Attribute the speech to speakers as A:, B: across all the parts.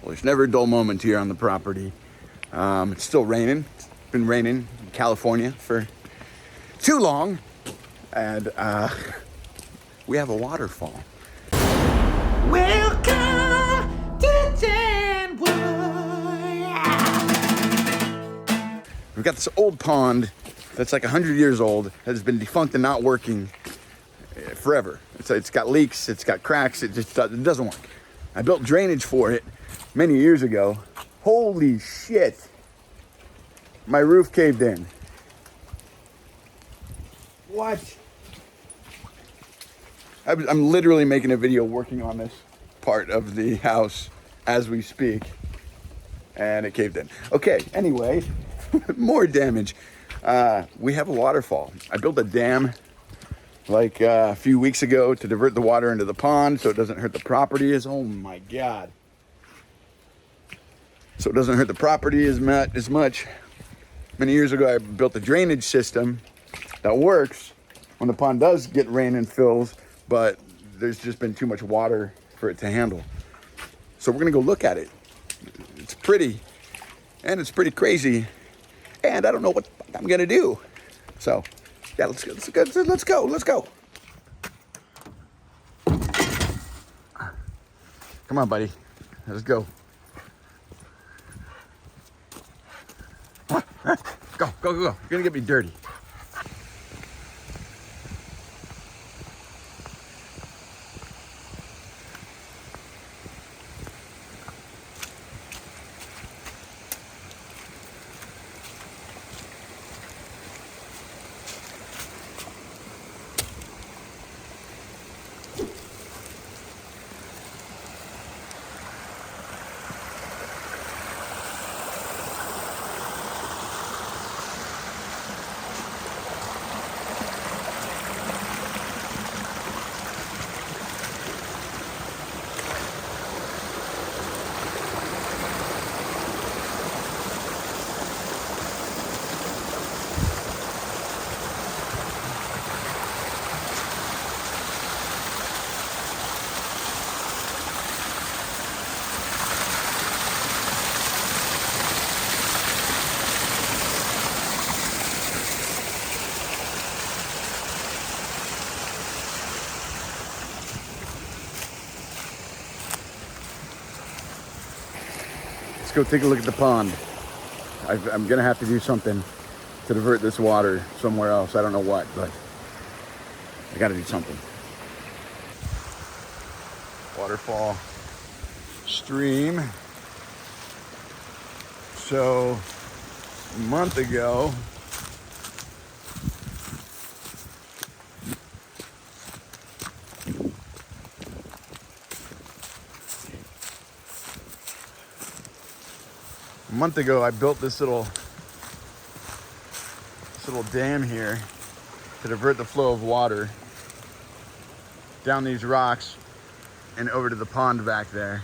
A: There's never a dull moment here on the property. It's still raining. It's been raining in California for too long. And we have a waterfall. Welcome to Denwood. We've got this old pond that's like 100 years old, that has been defunct and not working forever. It's got leaks, it's got cracks, it doesn't work. I built drainage for it many years ago. Holy shit. My roof caved in. What? I'm literally making a video working on this part of the house as we speak. And it caved in. Okay, anyway, more damage. We have a waterfall. I built a dam like a few weeks ago to divert the water into the pond so it doesn't hurt the property. Oh my God. So it doesn't hurt the property as much. Many years ago, I built a drainage system that works when the pond does get rain and fills, but there's just been too much water for it to handle. So we're gonna go look at it. It's pretty, and it's pretty crazy, and I don't know what I'm gonna do. So, yeah, let's go. Come on, buddy, let's go. Go. You're gonna get me dirty. Let's go take a look at the pond. I'm gonna have to do something to divert this water somewhere else. I don't know what, but I gotta do something. Waterfall stream. So a month ago, I built this little dam here to divert the flow of water down these rocks and over to the pond back there,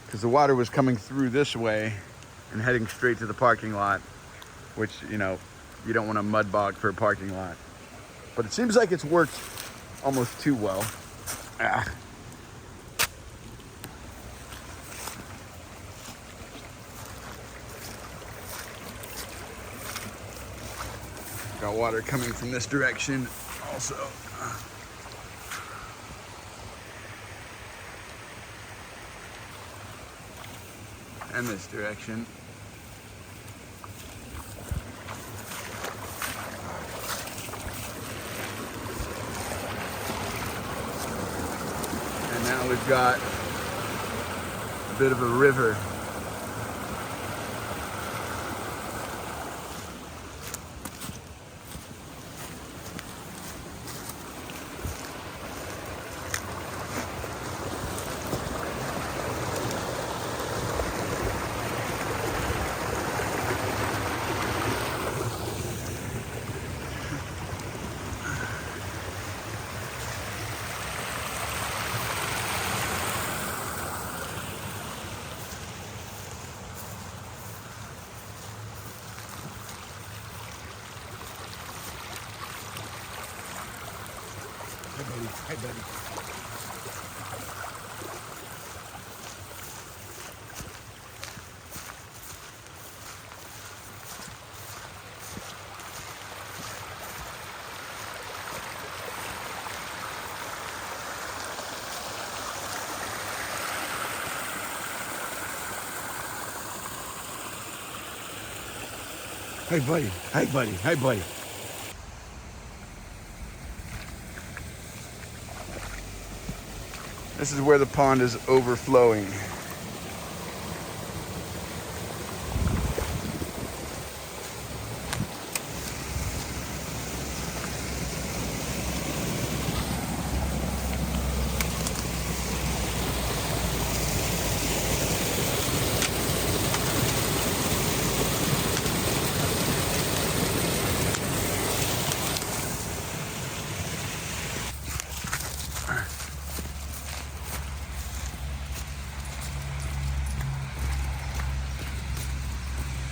A: because the water was coming through this way and heading straight to the parking lot, which, you know, you don't want a mud bog for a parking lot. But it seems like it's worked almost too well. Got water coming from this direction also. And this direction. And now we've got a bit of a river. Hi, buddy. Hey, buddy. Hey, buddy. Hey, buddy. This is where the pond is overflowing.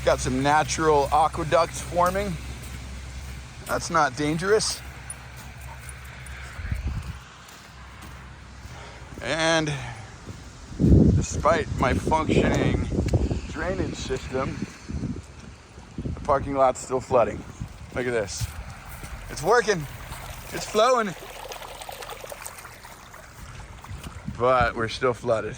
A: Got some natural aqueducts forming. That's not dangerous. And despite my functioning drainage system, the parking lot's still flooding. Look at this. It's working. It's flowing. But we're still flooded.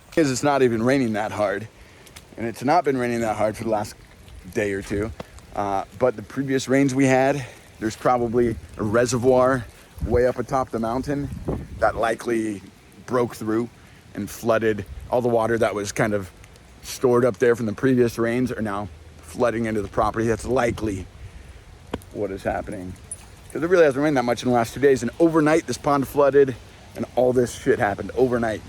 A: Because it's not even raining that hard. And it's not been raining that hard for the last day or two. But the previous rains we had, there's probably a reservoir way up atop the mountain that likely broke through and flooded. All the water that was kind of stored up there from the previous rains are now flooding into the property. That's likely what is happening. Because it really hasn't rained that much in the last 2 days. And overnight, this pond flooded and all this shit happened overnight.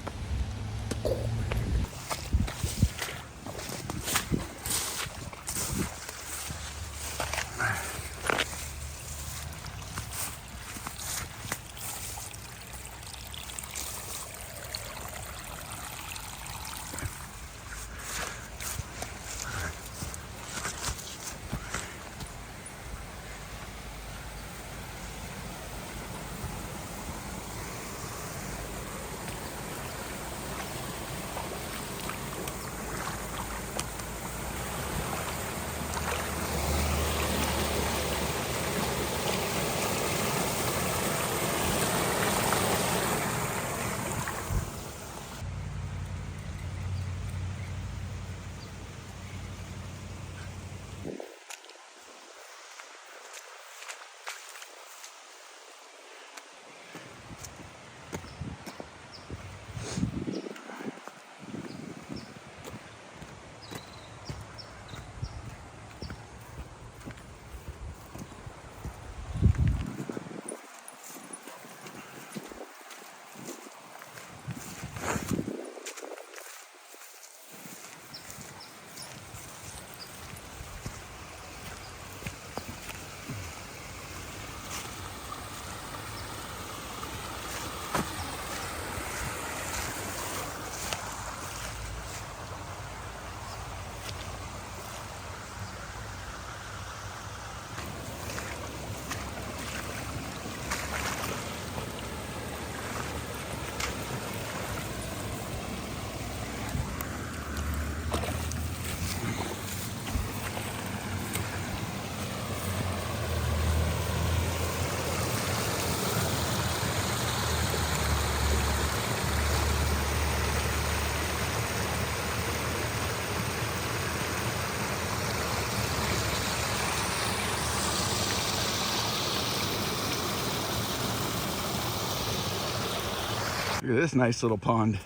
A: Look at this nice little pond.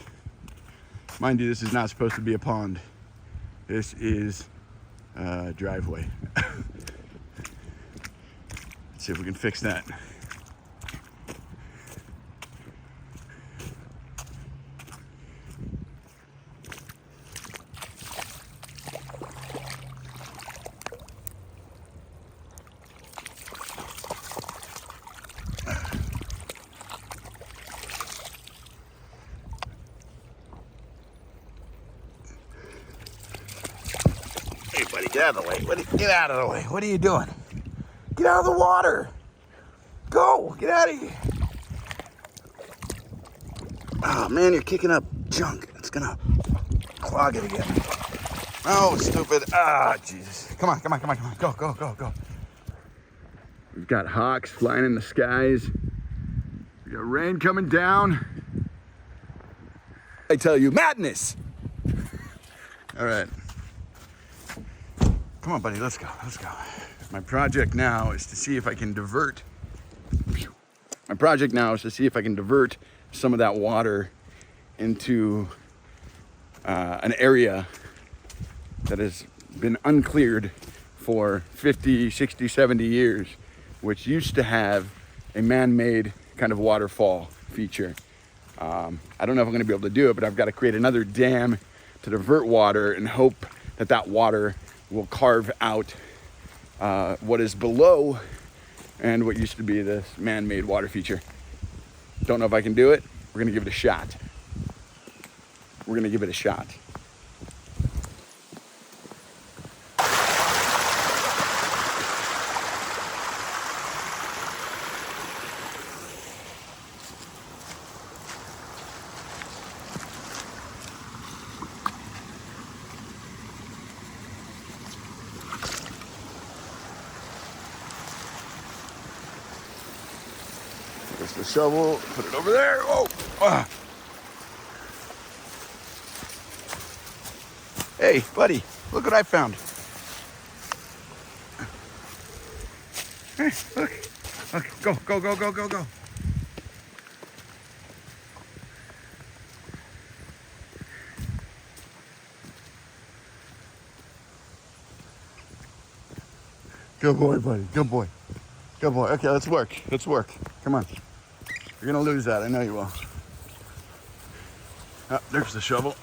A: Mind you, this is not supposed to be a pond. This is a driveway. Let's see if we can fix that. Hey, buddy, get out of the way. Get out of the way. What are you doing? Get out of the water. Go. Get out of here. Oh, man, you're kicking up junk. It's going to clog it again. Oh, stupid. Ah, Jesus. Come on. Go. We've got hawks flying in the skies. We got rain coming down. I tell you, madness. All right. Come on, buddy, let's go. My project now is to see if I can divert. Some of that water into an area that has been uncleared for 50, 60, 70 years, which used to have a man-made kind of waterfall feature. I don't know if I'm gonna be able to do it, but I've got to create another dam to divert water and hope that that water will carve out what is below and what used to be this man-made water feature. Don't know if I can do it. We're gonna give it a shot. Just the shovel, put it over there. Oh, ah. Hey, buddy, look what I found. Hey, look. Go. Good boy, buddy. Good boy. Okay, let's work. Come on. You're gonna lose that. I know you will. Oh, there's the shovel.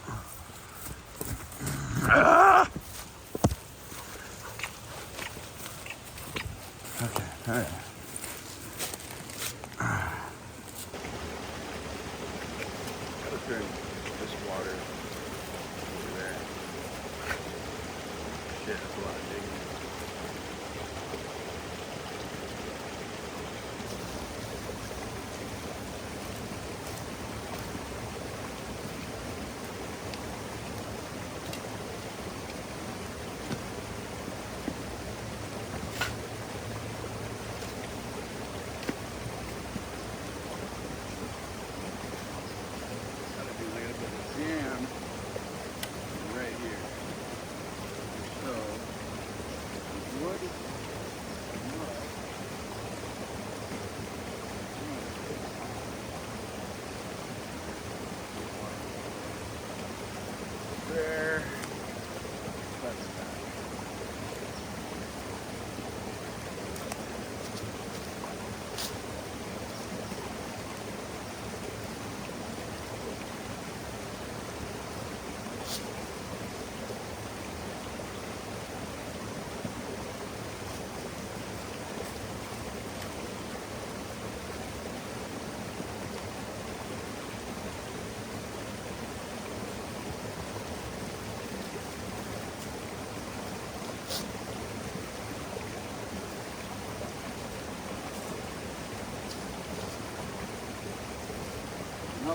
A: Ah! Okay, all right. Gotta turn this water over there. Shit, that's a lot of digging. There. That's that. No.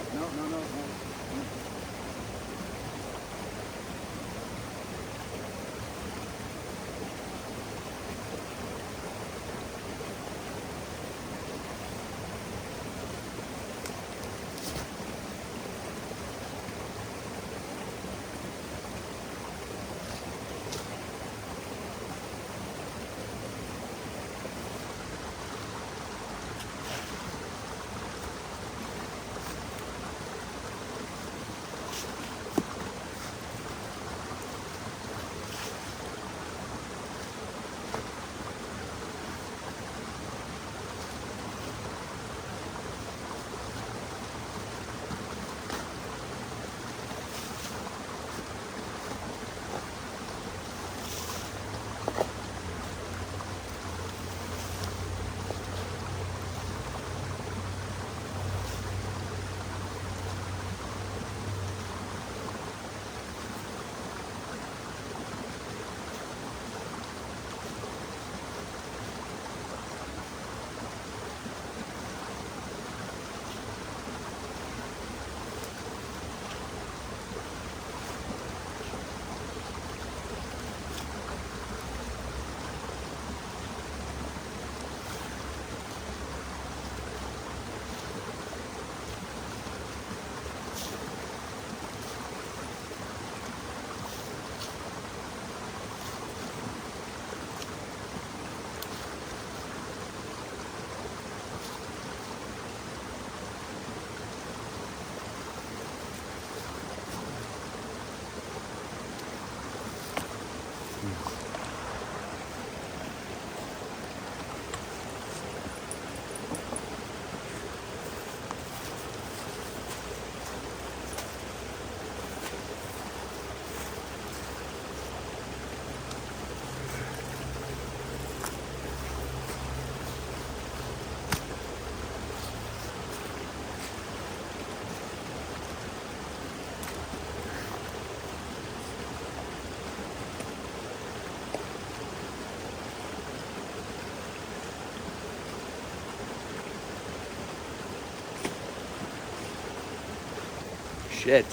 A: shit.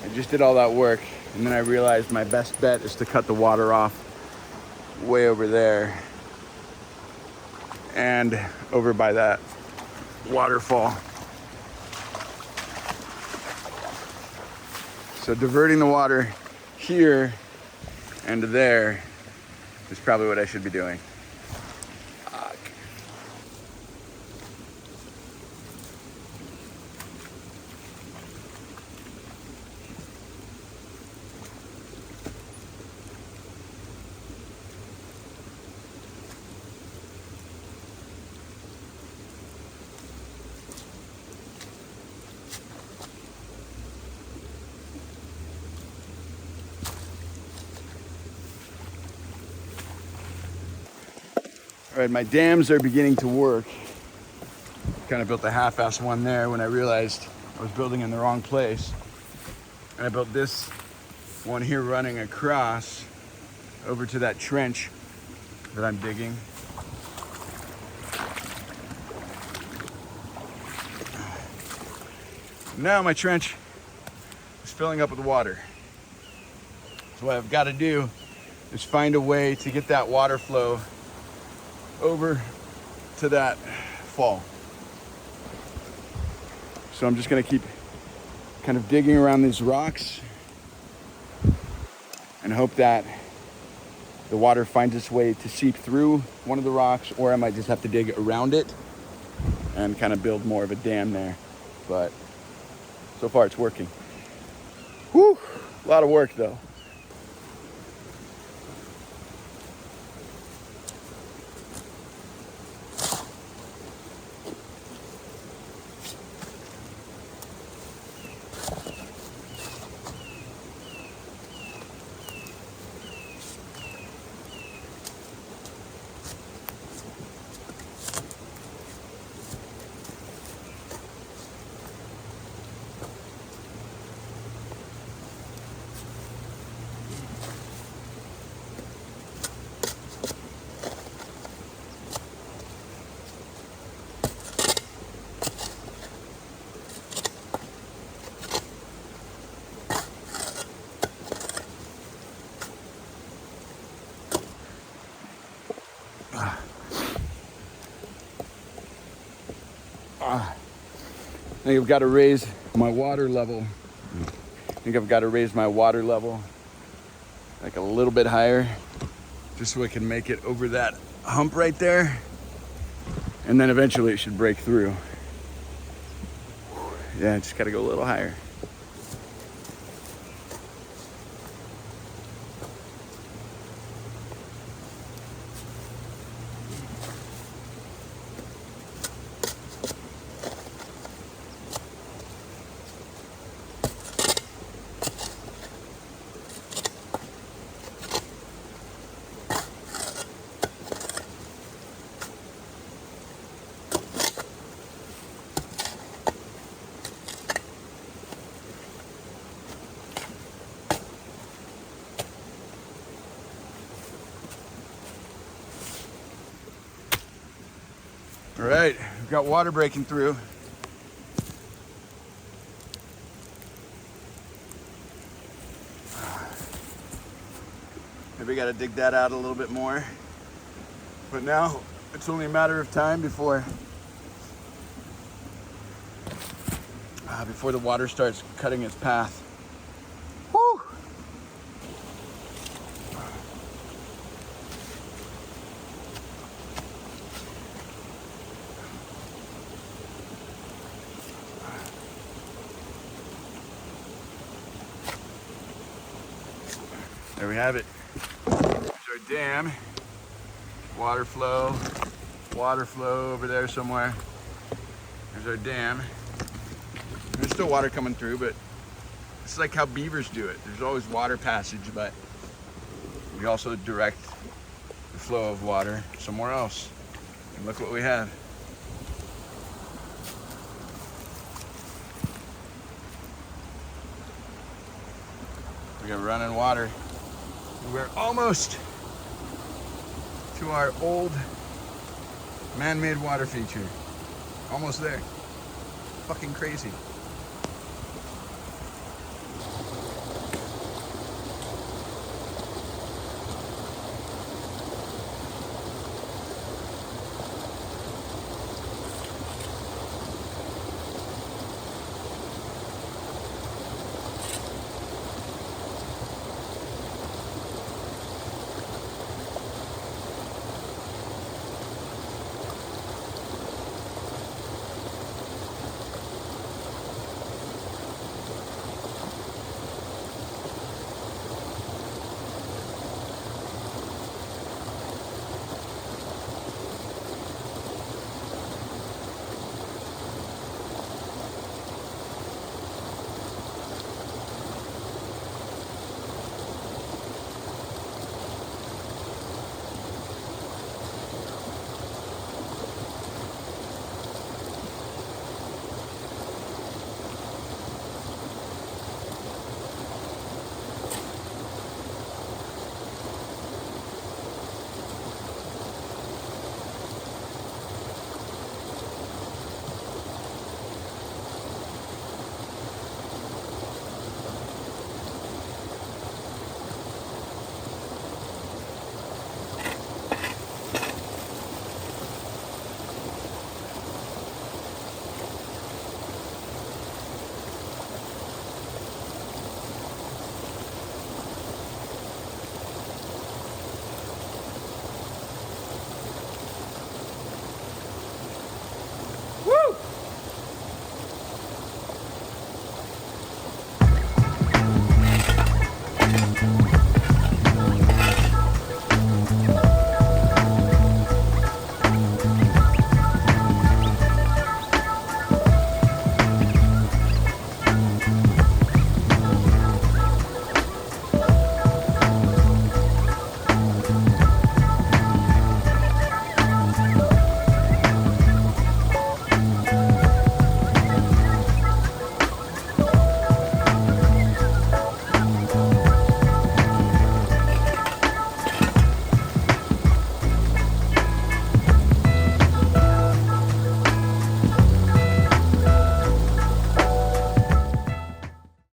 A: I just did all that work, and then I realized my best bet is to cut the water off way over there and over by that waterfall. So diverting the water here and there is probably what I should be doing. All right, my dams are beginning to work. Kind of built a half-ass one there when I realized I was building in the wrong place. And I built this one here running across over to that trench that I'm digging. Now my trench is filling up with water. So what I've got to do is find a way to get that water flow over to that fall. So I'm just gonna keep kind of digging around these rocks and hope that the water finds its way to seep through one of the rocks, or I might just have to dig around it and kind of build more of a dam there. But so far it's working. Whew, a lot of work though. I think I've got to raise my water level. Like a little bit higher, just so I can make it over that hump right there. And then eventually it should break through. Yeah, just got to go a little higher. All right, we've got water breaking through. Maybe got to dig that out a little bit more. But now it's only a matter of time before the water starts cutting its path. Woo! There we have it. There's our dam. Water flow over there somewhere. There's our dam. There's still water coming through, but it's like how beavers do it. There's always water passage, but we also direct the flow of water somewhere else. And look what we have. We got running water. We're almost to our old man-made water feature. Almost there. Fucking crazy.